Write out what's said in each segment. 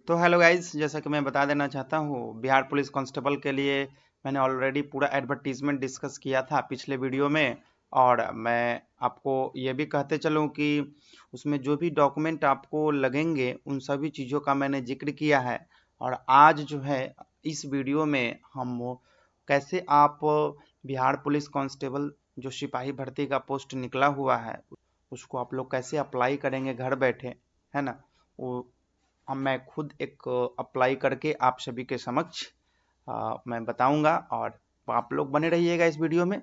तो hello guys, जैसा कि मैं बता देना चाहता हूँ, बिहार पुलिस कांस्टेबल के लिए मैंने ऑलरेडी पूरा एडवर्टीजमेंट डिस्कस किया था पिछले वीडियो में। और मैं आपको ये भी कहते चलूँ कि उसमें जो भी डॉक्यूमेंट आपको लगेंगे उन सभी चीज़ों का मैंने जिक्र किया है। और आज जो है इस वीडियो में हम कैसे आप बिहार पुलिस कांस्टेबल जो सिपाही भर्ती का पोस्ट निकला हुआ है उसको आप लोग कैसे अप्लाई करेंगे घर बैठे, है ना। वो अब मैं खुद एक अप्लाई करके आप सभी के समक्ष मैं बताऊंगा और आप लोग बने रहिएगा इस वीडियो में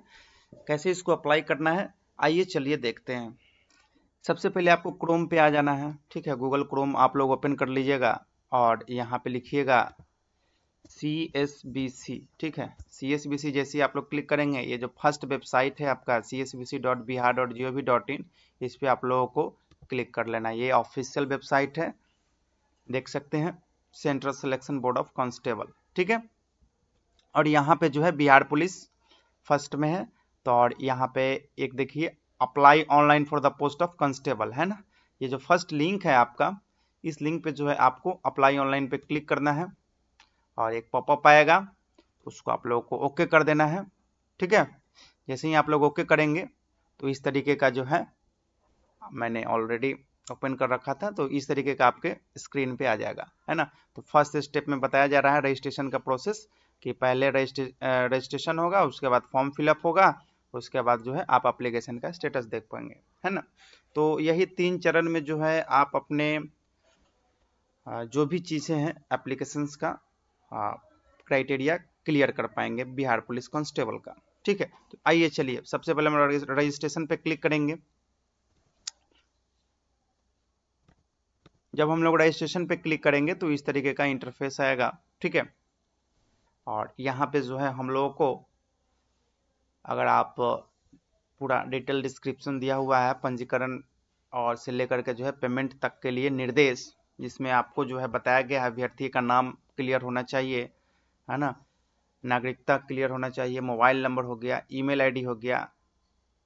कैसे इसको अप्लाई करना है। आइए चलिए देखते हैं। सबसे पहले आपको क्रोम पे आ जाना है, ठीक है। गूगल क्रोम आप लोग ओपन कर लीजिएगा और यहाँ पे लिखिएगा CSBC, ठीक है। CSBC जैसे आप लोग क्लिक करेंगे, ये जो फर्स्ट वेबसाइट है आपका csbc.bihar.gov.in, इस पे आप लोगों को क्लिक कर लेना। ये ऑफिशियल वेबसाइट है, देख सकते हैं, central selection board of constable, ठीक है। और यहाँ पे जो है बिहार पुलिस फर्स्ट में है। तो और यहाँ पे एक देखिए apply online for the post of constable, है ना। ये जो फर्स्ट लिंक है आपका, इस लिंक पे जो है आपको अप्लाई ऑनलाइन पे क्लिक करना है और एक पॉपअप आएगा, उसको आप लोगों को ओके कर देना है, ठीक है। जैसे ही आप लोग ओके करेंगे तो इस तरीके का जो है मैंने ऑलरेडी ओपन कर रखा था, तो इस तरीके का आपके स्क्रीन पे आ जाएगा, है ना। तो फर्स्ट स्टेप में बताया जा रहा है रजिस्ट्रेशन का प्रोसेस, कि पहले रजिस्ट्रेशन होगा, उसके बाद फॉर्म फिलअप होगा, उसके बाद जो है आप एप्लीकेशन का स्टेटस देख पाएंगे, है ना। तो यही 3 चरण में जो है आप अपने जो भी चीज़ें हैं एप्लीकेशंस का क्राइटेरिया क्लियर कर पाएंगे बिहार पुलिस कांस्टेबल का, ठीक है। तो आइए चलिए सबसे पहले हम रजिस्ट्रेशन पे क्लिक करेंगे। जब हम लोग रजिस्ट्रेशन पे क्लिक करेंगे तो इस तरीके का इंटरफेस आएगा, ठीक है। और यहाँ पे जो है हम लोगों को, अगर आप पूरा डिटेल डिस्क्रिप्शन दिया हुआ है पंजीकरण और से लेकर के जो है पेमेंट तक के लिए निर्देश, जिसमें आपको जो है बताया गया है अभ्यर्थी का नाम क्लियर होना चाहिए, है ना, नागरिकता क्लियर होना चाहिए, मोबाइल नंबर हो गया, ईमेल आईडी हो गया,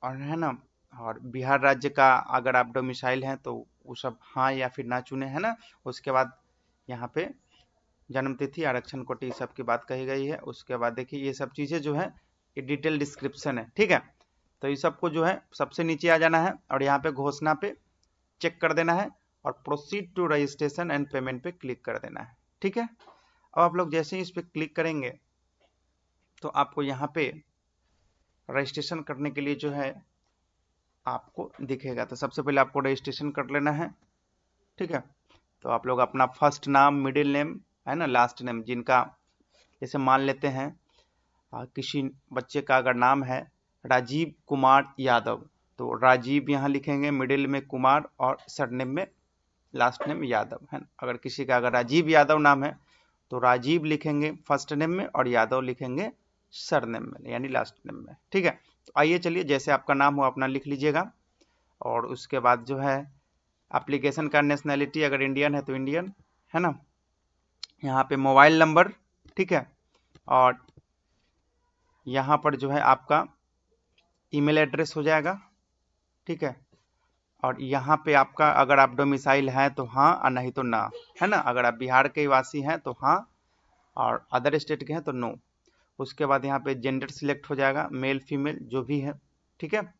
और है ना, और बिहार राज्य का अगर आप डोमिसाइल हैं तो वो सब हाँ या फिर ना चुने, है ना। उसके बाद यहाँ पे जन्म तिथि, आरक्षण कोटि, सब की बात कही गई है। उसके बाद देखिए ये सब चीज़ें जो है ये डिटेल डिस्क्रिप्शन है, ठीक है। तो ये सबको जो है सबसे नीचे आ जाना है और यहाँ पे घोषणा पे चेक कर देना है और proceed to registration and payment पे क्लिक कर देना है, ठीक है। अब आप लोग जैसे ही इस पे क्लिक करेंगे तो आपको यहाँ पे रजिस्ट्रेशन करने के लिए जो है आपको दिखेगा। तो सबसे पहले आपको रजिस्ट्रेशन कर लेना है, ठीक है। तो आप लोग अपना फर्स्ट नाम, मिडिल नेम, है ना, लास्ट नेम, जिनका जैसे मान लेते हैं किसी बच्चे का अगर नाम है राजीव कुमार यादव, तो राजीव यहाँ लिखेंगे, मिडिल में कुमार और सरनेम में लास्ट नेम यादव, है ना। अगर किसी का अगर राजीव यादव नाम है तो राजीव लिखेंगे फर्स्ट नेम में और यादव लिखेंगे सरनेम में यानी लास्ट नेम में, ठीक है। तो आइए चलिए जैसे आपका नाम हो अपना लिख लीजिएगा। और उसके बाद जो है एप्लीकेशन का नेशनैलिटी अगर इंडियन है तो इंडियन, है ना। यहाँ पे मोबाइल नंबर, ठीक है। और यहाँ पर जो है आपका ईमेल एड्रेस हो जाएगा, ठीक है। और यहाँ पे आपका अगर आप डोमिसाइल हैं तो हाँ और नहीं तो ना, है ना। अगर आप बिहार के वासी हैं तो हाँ और अदर स्टेट के हैं तो नो। उसके बाद यहाँ पे जेंडर सिलेक्ट हो जाएगा, मेल फीमेल जो भी है, ठीक है।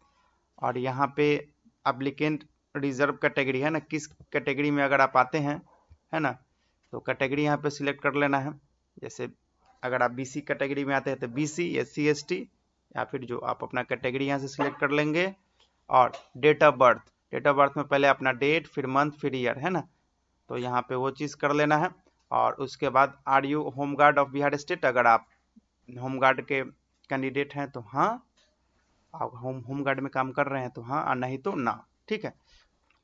और यहाँ पे एप्लीकेंट रिजर्व कैटेगरी, है ना, किस कैटेगरी में अगर आप आते हैं, है ना, तो कैटेगरी यहाँ पे सिलेक्ट कर लेना है। जैसे अगर आप BC कैटेगरी में आते हैं तो BC, SC ST, या फिर जो आप अपना कैटेगरी यहाँ से सिलेक्ट कर लेंगे। और डेट ऑफ बर्थ में पहले अपना डेट, फिर मंथ, फिर ईयर, है ना, तो यहाँ पे वो चीज़ कर लेना है। और उसके बाद are you home guard of Bihar state, अगर आप होमगार्ड के कैंडिडेट हैं तो हाँ, आप होमगार्ड में काम कर रहे हैं तो हाँ और नहीं तो ना, ठीक है।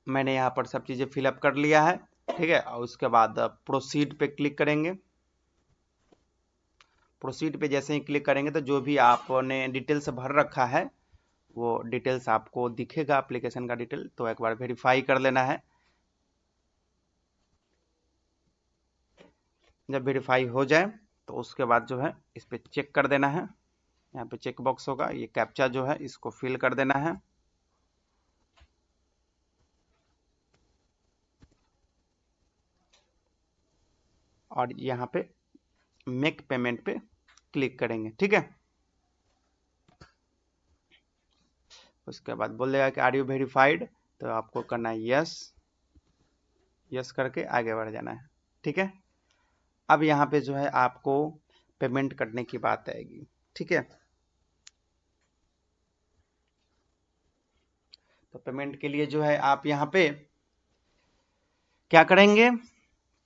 मैंने यहाँ पर सब चीज़ें फिलअप कर लिया है, ठीक है। और उसके बाद प्रोसीड पे क्लिक करेंगे। प्रोसीड पे जैसे ही क्लिक करेंगे तो जो भी आपने डिटेल्स भर रखा है वो डिटेल्स आपको दिखेगा, एप्लीकेशन का डिटेल, तो एक बार वेरीफाई कर लेना है। जब वेरीफाई हो जाए तो उसके बाद जो है इस पे चेक कर देना है। यहाँ पे चेक बॉक्स होगा, ये कैप्चा जो है इसको फिल कर देना है। और यहाँ पे मेक पेमेंट पे क्लिक करेंगे। ठीक है, उसके बाद बोलेगा कि आर यू वेरीफाइड, तो आपको करना है यस, यस करके आगे बढ़ जाना है। ठीक है, अब यहाँ पे जो है आपको पेमेंट करने की बात आएगी। ठीक है, तो पेमेंट के लिए जो है आप यहाँ पे क्या करेंगे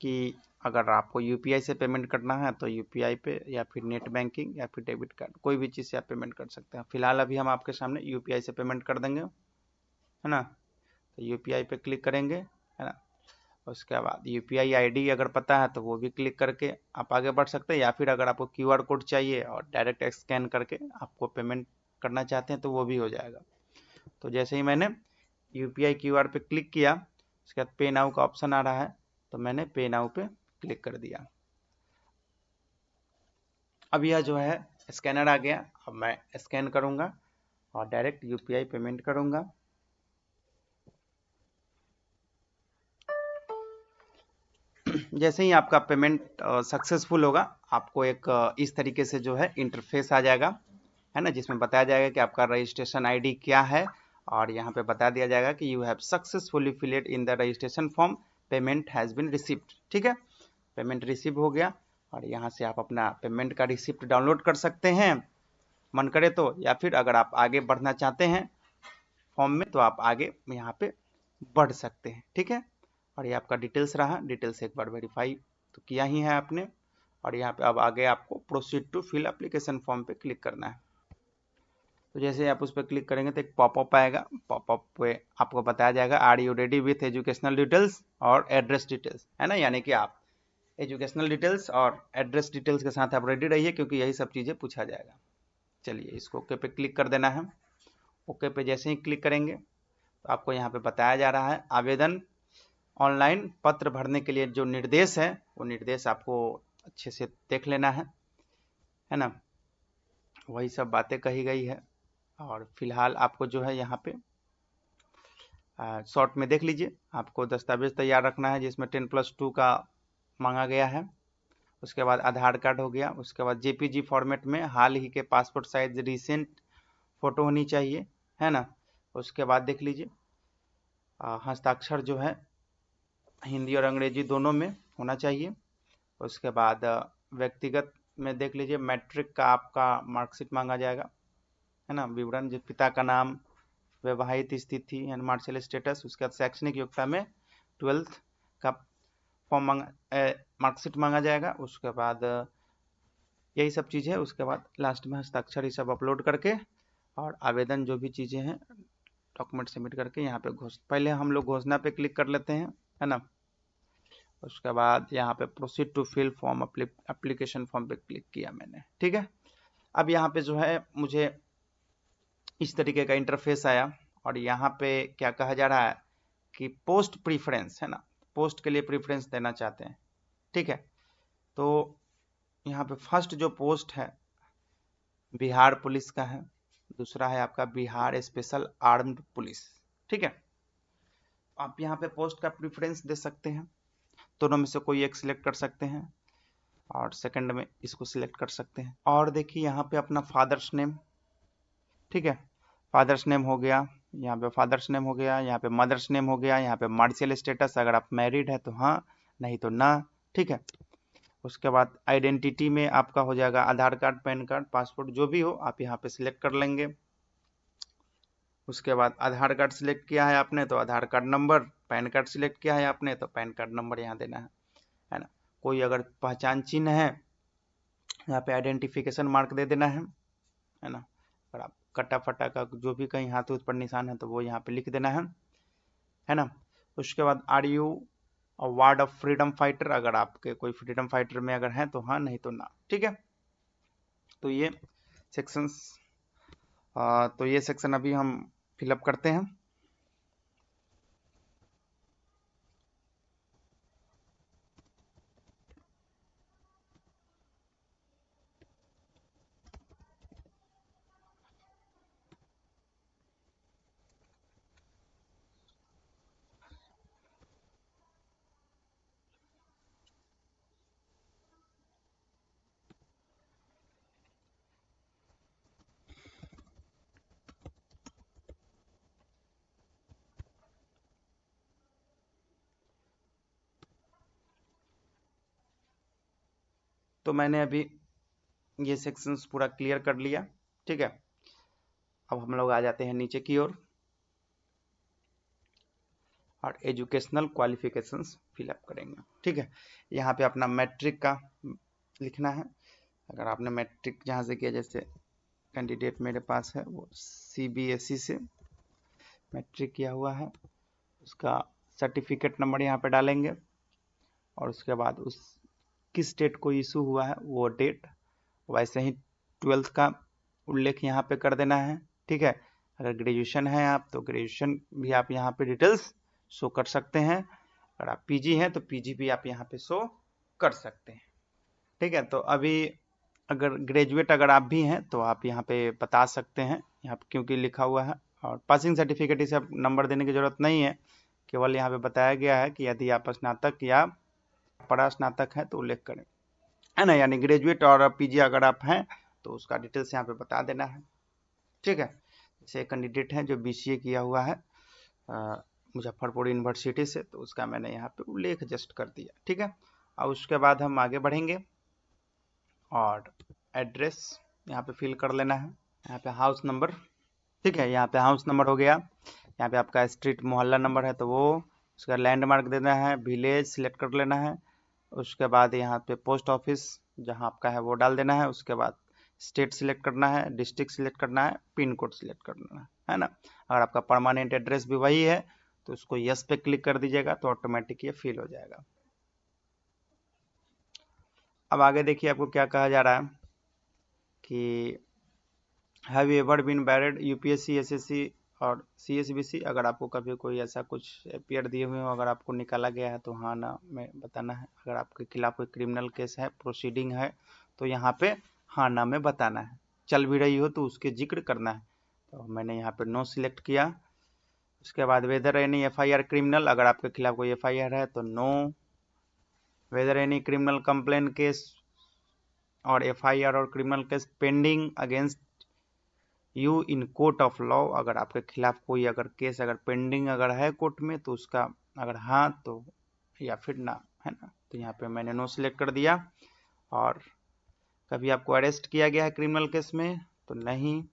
कि अगर आपको यूपीआई से पेमेंट करना है तो यूपीआई पे, या फिर नेट बैंकिंग, या फिर डेबिट कार्ड, कोई भी चीज़ से आप पेमेंट कर सकते हैं। फिलहाल अभी हम आपके सामने यूपीआई से पेमेंट कर देंगे, है ना। तो यूपीआई पे क्लिक करेंगे, है ना। उसके बाद यूपीआई आईडी अगर पता है तो वो भी क्लिक करके आप आगे बढ़ सकते हैं, या फिर अगर आपको क्यूआर कोड चाहिए और डायरेक्ट स्कैन करके आपको पेमेंट करना चाहते हैं तो वो भी हो जाएगा। तो जैसे ही मैंने यूपीआई क्यूआर पे क्लिक किया, उसके बाद पे नाउ का ऑप्शन आ रहा है, तो मैंने पे नाउ पे क्लिक कर दिया। अब यह जो है स्कैनर आ गया, अब मैं स्कैन करूंगा और डायरेक्ट यूपीआई पेमेंट करूंगा। जैसे ही आपका पेमेंट सक्सेसफुल होगा, आपको एक इस तरीके से जो है इंटरफेस आ जाएगा, है ना, जिसमें बताया जाएगा कि आपका रजिस्ट्रेशन आईडी क्या है, और यहाँ पे बता दिया जाएगा कि you have successfully filled in the registration form, payment has been received. ठीक है, पेमेंट रिसीव हो गया, और यहाँ से आप अपना पेमेंट का रिसिप्ट डाउनलोड कर सकते हैं मन करे तो, या फिर अगर आप आगे बढ़ना चाहते हैं फॉर्म में तो आप आगे यहाँ पे बढ़ सकते हैं। ठीक है, और ये आपका डिटेल्स रहा, डिटेल्स एक बार वेरीफाई तो किया ही है आपने, और यहाँ पे अब आगे आपको proceed to fill application form पे क्लिक करना है। तो जैसे आप उस पर क्लिक करेंगे तो एक पॉपअप आएगा, पॉपअप पे आपको बताया जाएगा are you ready with educational details और एड्रेस डिटेल्स, है ना, यानी कि आप एजुकेशनल डिटेल्स और एड्रेस डिटेल्स के साथ आप रेडी रहिए, क्योंकि यही सब चीज़ें पूछा जाएगा। चलिए इसको ओके पे क्लिक कर देना है। ओके पे जैसे ही क्लिक करेंगे तो आपको यहाँ पे बताया जा रहा है आवेदन ऑनलाइन पत्र भरने के लिए जो निर्देश है, वो निर्देश आपको अच्छे से देख लेना है ना, वही सब बातें कही गई है। और फिलहाल आपको जो है यहाँ पे शॉर्ट में देख लीजिए, आपको दस्तावेज तैयार रखना है जिसमें 10+2 का मांगा गया है। उसके बाद आधार कार्ड हो गया, उसके बाद जेपीजी फॉर्मेट में हाल ही के पासपोर्ट साइज रिसेंट फोटो होनी चाहिए, है ना। उसके बाद देख लीजिए हस्ताक्षर जो है हिंदी और अंग्रेजी दोनों में होना चाहिए। उसके बाद व्यक्तिगत में देख लीजिए मैट्रिक का आपका मार्कशीट मांगा जाएगा, है ना, विवरण जो पिता का नाम, वैवाहिक स्थिति एंड मार्शल स्टेटस। उसके बाद शैक्षणिक योग्यता में 12th का फॉर्म मार्कशीट मांगा जाएगा। उसके बाद यही सब चीज़ है। उसके बाद लास्ट में हस्ताक्षर ये सब अपलोड करके और आवेदन जो भी चीज़ें हैं डॉक्यूमेंट सबमिट करके यहाँ पे पहले हम लोग घोषणा पे क्लिक कर लेते हैं, है ना। उसके बाद यहाँ पे proceed to fill form application form पे क्लिक किया मैंने। ठीक है, अब यहाँ पे जो है मुझे इस तरीके का इंटरफेस आया, और यहाँ पे क्या कहा जा रहा है कि पोस्ट प्रीफरेंस, है ना, पोस्ट के लिए प्रीफरेंस देना चाहते हैं। ठीक है, तो यहाँ पे फर्स्ट जो पोस्ट है बिहार पुलिस का है, दूसरा है आपका बिहार स्पेशल आर्म्ड पुलिस। ठीक है, आप यहाँ पे पोस्ट का प्रीफरेंस दे सकते हैं, दोनों में से कोई एक सिलेक्ट कर सकते हैं, और सेकंड में इसको सिलेक्ट कर सकते हैं। और देखिए यहाँ पे अपना फादर्स नेम, ठीक है, फादर्स नेम हो गया, यहाँ पे फादर्स नेम हो गया, यहाँ पे मदर्स नेम हो गया, यहाँ पे मार्शियल स्टेटस अगर आप मैरिड है तो हाँ, नहीं तो ना। ठीक है, उसके बाद आइडेंटिटी में आपका हो जाएगा आधार कार्ड, पैन कार्ड, पासपोर्ट, जो भी हो आप यहाँ पे सिलेक्ट कर लेंगे। उसके बाद आधार कार्ड सिलेक्ट किया है आपने तो Aadhaar card number, PAN card select किया है आपने तो पैन कार्ड नंबर यहाँ देना है ना। कोई अगर पहचान चिन्ह है यहाँ पे आइडेंटिफिकेशन मार्क दे देना है ना। अगर आप कटा फटा का जो भी कहीं हाथ पर निशान है तो वो यहाँ पे लिख देना है ना। उसके बाद are you ward of freedom fighter, अगर आपके कोई फ्रीडम फाइटर में अगर है तो हाँ, नहीं तो ना। ठीक है, तो ये सेक्शंस तो ये सेक्शन अभी हम फिलअप करते हैं। तो मैंने अभी ये सेक्शंस पूरा क्लियर कर लिया, ठीक है। अब हम लोग आ जाते हैं नीचे की ओर और एजुकेशनल क्वालिफिकेशंस फिलअप करेंगे, ठीक है। यहाँ पे अपना मैट्रिक का लिखना है। अगर आपने मैट्रिक जहाँ से किया, जैसे कैंडिडेट मेरे पास है वो CBSE से मैट्रिक किया हुआ है, उसका सर्टिफिकेट नंबर यहाँ पे डालेंगे और उसके बाद उस किस डेट को इशू हुआ है वो डेट, वैसे ही 12th का उल्लेख यहाँ पे कर देना है, ठीक है। अगर ग्रेजुएशन है आप तो ग्रेजुएशन भी आप यहाँ पे डिटेल्स शो कर सकते हैं। अगर आप PG हैं तो PG भी आप यहाँ पे शो कर सकते हैं, ठीक है। तो अभी अगर ग्रेजुएट अगर आप भी हैं तो आप यहाँ पे बता सकते हैं, यहाँ पे क्योंकि लिखा हुआ है। और पासिंग सर्टिफिकेट इसे नंबर देने की जरूरत नहीं है, केवल यहाँ पे बताया गया है कि यदि आप स्नातक या परास्नातक है तो उल्लेख करें, है ना। यानी ग्रेजुएट और PG अगर आप हैं तो उसका डिटेल्स यहाँ पे बता देना है, ठीक है। जैसे कैंडिडेट है जो BCA किया हुआ है मुजफ्फरपुर यूनिवर्सिटी से, तो उसका मैंने यहाँ पे उल्लेख जस्ट कर दिया, ठीक है। और उसके बाद हम आगे बढ़ेंगे और एड्रेस यहाँ पे फिल कर लेना है। यहाँ पे हाउस नंबर, ठीक है, यहाँ पे हाउस नंबर हो गया। यहाँ पे आपका स्ट्रीट मोहल्ला नंबर है तो वो, उसका लैंडमार्क देना है, विलेज सिलेक्ट कर लेना है। उसके बाद यहाँ पे पोस्ट ऑफिस जहाँ आपका है वो डाल देना है। उसके बाद स्टेट सिलेक्ट करना है, डिस्ट्रिक्ट सिलेक्ट करना है, पिन कोड सिलेक्ट करना है ना। अगर आपका परमानेंट एड्रेस भी वही है तो उसको यस पे क्लिक कर दीजिएगा तो ऑटोमेटिक ये फिल हो जाएगा। अब आगे देखिए आपको क्या कहा जा रहा है कि have you ever been barred UPSC SSC और CSBC। अगर आपको कभी कोई ऐसा कुछ अपियर दिए हुए हो, अगर आपको निकाला गया है तो हाँ ना में बताना है। अगर आपके खिलाफ कोई क्रिमिनल केस है, प्रोसीडिंग है, तो यहाँ पे हाँ ना में बताना है। चल भी रही हो तो उसके जिक्र करना है, तो मैंने यहाँ पे नो सिलेक्ट किया। उसके बाद वेदर एनी FIR क्रिमिनल, अगर आपके खिलाफ कोई FIR है तो no. Whether any criminal complaint case और FIR और criminal case pending against you in court of law, अगर आपके खिलाफ कोई अगर केस अगर पेंडिंग अगर है कोर्ट में तो उसका अगर हाँ तो या फिर ना, है ना। तो यहाँ पे मैंने नो सिलेक्ट कर दिया। और कभी आपको अरेस्ट किया गया है क्रिमिनल केस में तो नहीं।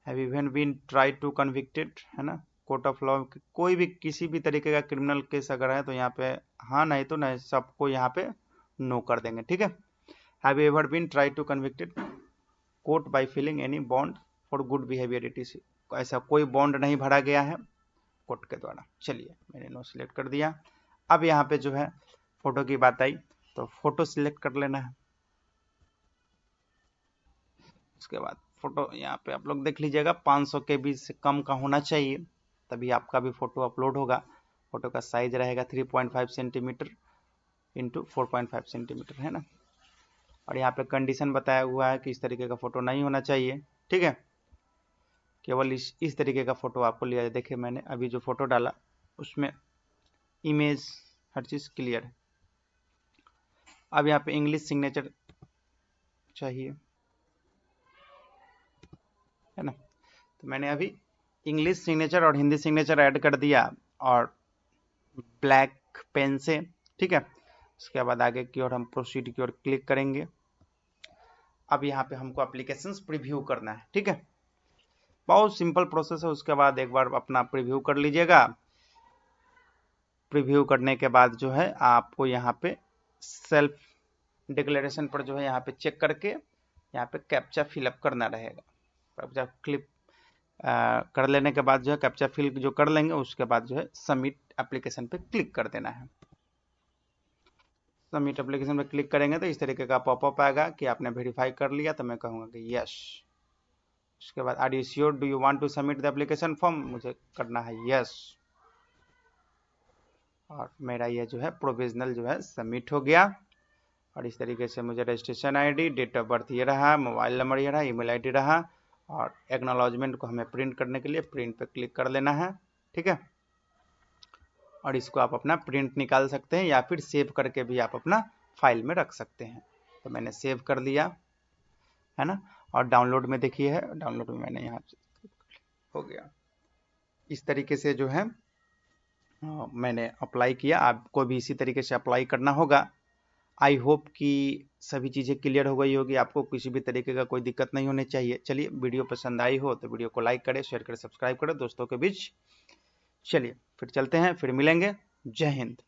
Have even been try to convicted, है ना, कोर्ट ऑफ लॉ कोई भी किसी भी तरीके का क्रिमिनल केस अगर है तो यहाँ पे हाँ, नहीं तो नहीं, सबको यहाँ पे नो कर देंगे, ठीक है। Have ever been try to convicted court by filling any bond for good behaviour ETC, ऐसा कोई बॉन्ड नहीं भरा गया है कोर्ट के द्वारा। चलिए मैंने नो सिलेक्ट कर दिया। अब यहाँ पे जो है फोटो की बात आई तो फोटो सिलेक्ट कर लेना है। उसके बाद फोटो यहाँ पे आप लोग देख लीजिएगा 500 KB से कम का होना चाहिए, तभी आपका भी फोटो अपलोड होगा। फोटो का साइज रहेगा 3.5 सेंटीमीटर इंटू 4.5 सेंटीमीटर, है ना। और यहाँ पे कंडीशन बताया हुआ है कि इस तरीके का फोटो नहीं होना चाहिए, ठीक है। केवल इस तरीके का फोटो आपको लिया जाए। देखिए मैंने अभी जो फोटो डाला उसमें इमेज हर चीज क्लियर है। अब यहाँ पे इंग्लिश सिग्नेचर चाहिए, है ना। तो मैंने अभी इंग्लिश सिग्नेचर और हिंदी सिग्नेचर ऐड कर दिया और ब्लैक पेन से, ठीक है। उसके बाद आगे की ओर हम प्रोसीड की ओर क्लिक करेंगे। अब यहाँ पे हमको एप्लीकेशंस प्रीव्यू करना है, ठीक है। बहुत सिंपल प्रोसेस है। उसके बाद एक बार अपना प्रीव्यू कर लीजिएगा। प्रीव्यू करने के बाद जो है आपको यहाँ पे सेल्फ डिक्लेरेशन पर जो है यहाँ पे चेक करके यहाँ पे कैप्चा फिलअप करना रहेगा। कैप्चा क्लिप कर लेने के बाद जो है कैप्चा फिल जो कर लेंगे उसके बाद जो है सबमिट एप्लीकेशन पे क्लिक कर देना है। सबमिट एप्लीकेशन पे क्लिक करेंगे तो इस तरीके का पॉपअप आएगा कि आपने वेरीफाई कर लिया, तो मैं कहूँगा कि यस। उसके बाद are you sure do you want to submit the application form, मुझे करना है यस। और मेरा ये जो है प्रोविजनल जो है सबमिट हो गया। और इस तरीके से मुझे registration ID, date of birth ये रहा, मोबाइल नंबर ये रहा, ईमेल ID रहा। और एक्नॉलेजमेंट को हमें प्रिंट करने के लिए प्रिंट पे क्लिक कर लेना है, ठीक है। और इसको आप अपना प्रिंट निकाल सकते हैं या फिर सेव करके भी आप अपना फाइल में रख सकते हैं। तो मैंने सेव कर लिया, है ना। और डाउनलोड में देखिए है, डाउनलोड में मैंने यहाँ हो गया। इस तरीके से जो है मैंने अप्लाई किया, आपको भी इसी तरीके से अप्लाई करना होगा। आई होप कि सभी चीज़ें क्लियर हो गई होगी, आपको किसी भी तरीके का कोई दिक्कत नहीं होनी चाहिए। चलिए, वीडियो पसंद आई हो तो वीडियो को लाइक करें, शेयर करें, सब्सक्राइब करें दोस्तों के बीच। चलिए फिर चलते हैं, फिर मिलेंगे। जय हिंद।